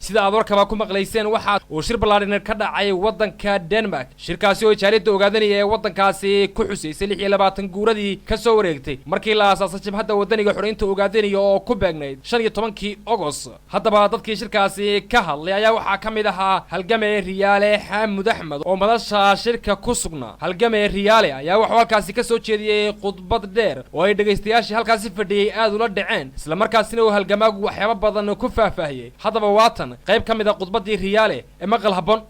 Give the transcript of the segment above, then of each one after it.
sida aad warkaba ku maqlayseen waxa uu shir ballaaran ka dhacay waddanka Denmark shirkaasi oo jaaliyada ogaadaniya ee waddankaasi ku xusaysay 26 guuradii ka soo wareegtay markii la aasaasay jabhadda wadaniga xoreynta ogaadaniya oo ku beegnayd 15 August haddaba dadkii shirkaasi ka hadlay ayaa waxa kamid ahaa halgamay Riyaale Xamuud Axmed oo madasha shirka ku sugnaa halgamay Riyaale ayaa waxa halkaasi ka soo jeediyay khudbad dheer oo ay dhageystayaashii halkaasi fadhiyay aad ula dhaceen isla markaasina uu halgamaagu waxyaabo badan ku faahfaahiyay haddaba waatan qayb kamid ah khudbadii Riyaale ee maqal habboon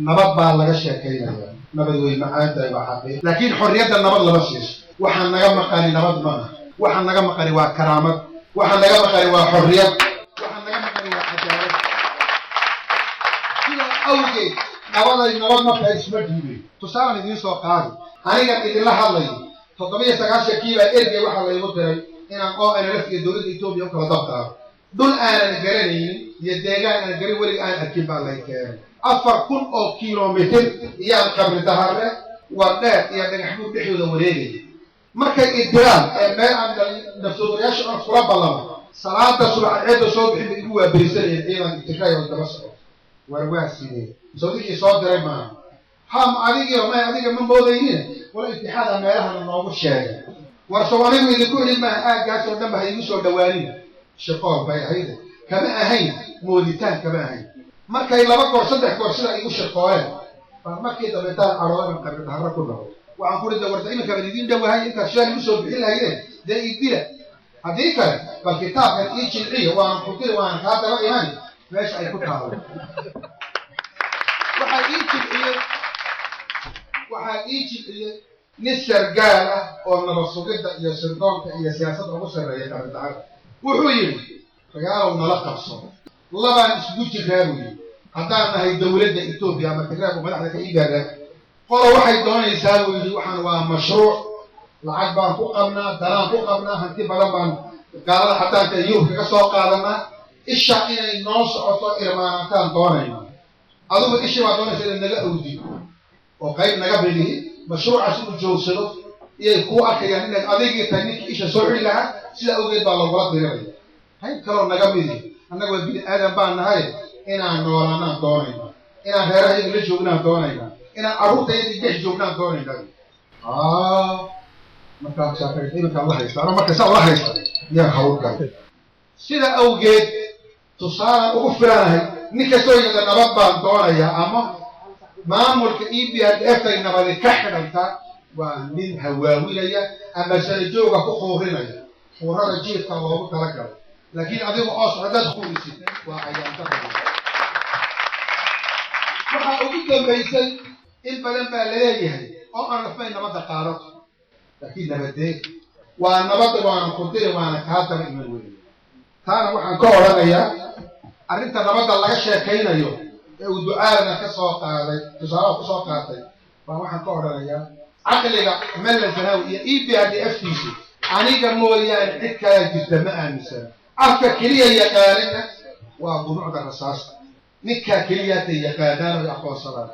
nabad baa laga sheekeynaya nabad way macaanta ay waxay laakiin xorriyadda nabad lama siiso waxaan naga maqani nabad ma waxaan naga maqani waa karaamad waxaan naga maqani waa xorriyad waxaan naga maqani waa cadaalad sida awgeed nabad marka isma dhiibay tusaale idin soo qaadi aniga idinla hadlayo 790 kiiba ergey waxa la igu diray inaan ONLF iyo dowladda Itoobiya u kala dabtaaro dul aanan garanaynin iyo deegaan aan garin weli aan arkin baa la keenay 4,000 kiiloomitir iyaan qabri dahare wadheer iyo dhagaxbuur dhexdooda wareegay markay idiraan ee meel aan nafsoodayaasha aan kula ballamo salaada subaxeeda soo bixin igu waa berisanayeen ciidan Tigray oo daba socdo warwaasine sawdii soo diray ma ham adiga ma moodayeen wala intixaada meelaha noogu sheegay warsoonigu idinku ilma aagaas oo dhanba igu soo dhawaanina shaqo bay ahayd kama ahayn mooditaan kama ahayn markay 2 goor 3 goor sida igu shaqooyeen markii dabeetaan aroodan qabri dahare ku dhaw waxaan ku leeyahay warta imika idin dhawahay inta shaqo igu soo bixin lahayd day idila hadii kale bal kitaabkan ii jilciyo waan ku diray waan ka daba iman meesha ay ku taalo waxaa ii jilciyay nisar gaala oo nabad sugidda iyo sirdoonka iyo siyaasadda ugu sarreeya qabri dahare wuxuu yiri ragaalow nala qabso labaan isku jiraabuy haddaan nahay dawladda Itoobiya ama Tigray madaxda ka iigaga qolo waxay doonaysaa wili waxaan waa mashruuc lacag baan ku qabnaa dalaan ku qabnaa hanti badan baan gaalada xataanka yuurka ka soo qaadanaa isha inay noo socoto irmaantaan doonayna adigu ishi waa doonaysaa in naga awdi oo qayb naga bixi mashruucaas uu joogsado iyo ku arkayaan in adeegii technique isha soo xiri lahaa sida awgeed baa looga diray hay kala naga midi annagu bini aadam baan nahay inaan noolaanaan doonayna inaan reeraha la joognaan doonayna inaan aruurtayda dhex joognaan doonayna marka shaqeeyay Allah haysta marka saa Allah haysta yaa hawlka sida awgeed tusaale ugu filaanahay ninka soo yida nabad baan doonaya ama maamulka EPRDF ay nabad ka xidhanta waa nin hawaawilaya ama sanadooga ku qoorinaya qorada jiifka loogu talagalay laakiin adigu oo socdad kuusi waa ayaanta waxa ugu dambeysay in badan baa leeyahay oo aan lafay nabada qaarato laakiin nabadee waa nabada waan ku diray waan ka hadal iman weyn taana waxaan ka oranayaa arrinta nabada laga sheekaynayo ee uu ducaana ka soo qaaday tusaale ku soo qaatay waxaan ka oranayaa aqliga meel sanaawi iyo EPRDF aniga mooyaan cid kale jirta ma aaminsan afka kaliya yaqaanina waa bunuucda rasaasta ninka kaliya yaqaanana oo aqoonsadaan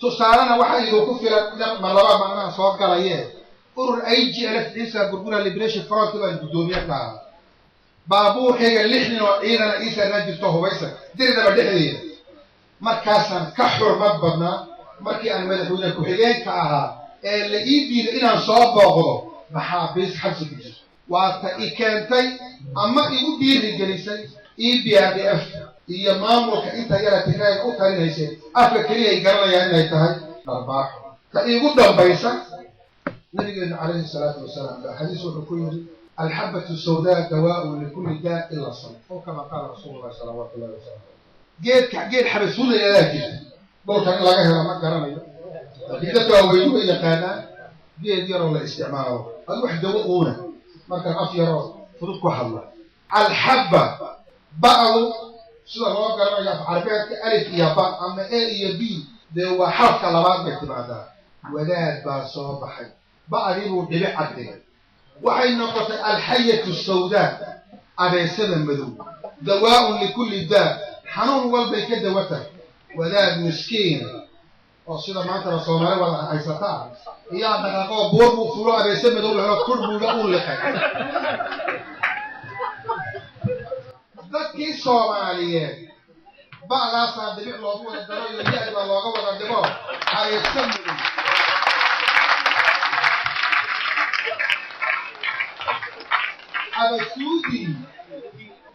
tusaalana waxa igu ku filan marlaba macnaha soo galayeen urur IGLF Isa Gurgura Liberation Front baa gudoomiyaha baabuurkayga 6 oo ciidan Isa jirto hubaysan diridaba dhexdeeda markaasan ka xurmad badnaa markii aan madaxweyne ku xigeenka ahaa ee la ii diiday inaan soo booqdo maxaabiis xabsi ku jiro waa ta keentay ama igu dhiirigelisay EPRDF iyo maamulka inta yara Tigray u talinaysay afka kaliya ay garanayaan inay tahay arbaax ta igu dambaysa nabigeena calayhi salaatu wasalaam xadiis wuxuu ku yiri alhabatu sawdaa dawaa'u likulli daa' illa sawm oo kama qaala rasuulullaahi sallallahu alayhi wasallam geed xabasuuna ilaa jirta dhulkan laga helo ma garanayo dadka waaweyn yaqaanaan geed yaroo la isticmaalo ad wax dawo uuna marka af yaroo fudud ku hadla alhabba ba'u sida loo garanayo carbeedka alif iyo ba ama a iyo b de waa xarafka labaad bay timaada wadaad baa soo baxay ba'dibu dhibic cadde waxay noqotay alhayatu sawdaa abeesada madow dawaa'un likulli daa xanuun walbay ka dawata wadaad miskiin oo sida maanta Soomaaliya wada haysataa iyo dhaqaaqo buur buu fulo abeesada madow la kurbuga uu liqay dadkii Soomaaliyeed بعض صار دبيع لوجو الدرا يجي إلى لوجو الدبا هيسمي حبسودي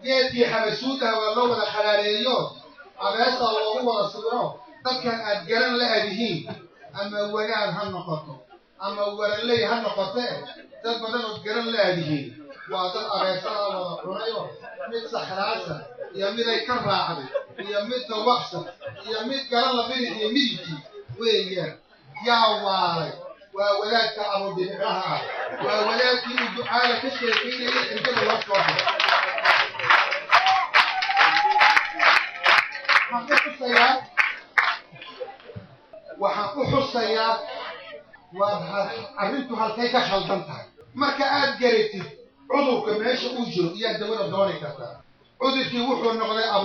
يأتي حبسودها والله ولا حلاليات عباس الله ورسوله تكن أتجرن لأبيهم أما وجعل هالنقطة أما ولي هالنقطة تبدأ أتجرن لأبيهم وهذا عباس الله ورسوله مت سحراسة يمد يكرر عبد يمد وحشة يمد جرن لبين يميتي ويا يا واري وولاد أبو دبرها وولاد الدعاء كشر فيه أنت الله سبحانه حقق السيارة وحقق السيارة وعرفت هالكيكة خلطنتها مركات جريتي عضو كماش أجر يا دولة دوني كذا عضو في وحو النقطة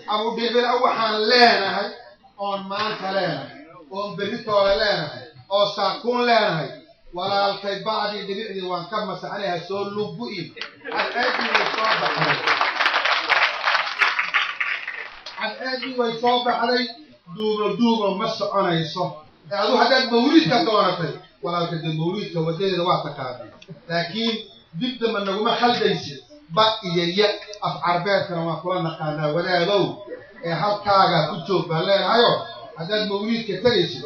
أبو دبر أوحان لنا هاي أون مان كلنا أون بريتو لنا أو ساكون لنا ولا الكيبادي دبيعي وانكمس عليها سول لبوئي الأدي ويصابح علي الأدي ويصابح علي دوغو مسا أنا يصاب هذا هذا موليد كدونتي ولا كده موليد كودي رواتك هذا لكن جدا من نقوم خل ديسي بقي يا أفعربات كما قلنا قلنا ولا لو هل كاغا كتشوف بلا هايو هذا موليد كتريسي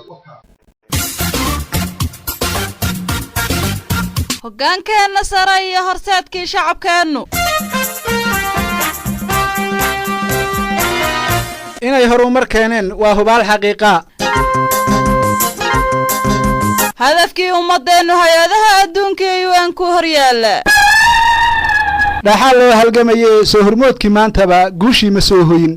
hoggaankeena sare iyo horseedkii shacabkeenu inay horumar keeneen waa hubaal xaqiiqa hadafkii ummadeenu hay'adaha adduunka iyo UN ku horyaala dhaxal loo halgamayay soo hormoodkii maantaba guushii ma soo hoyin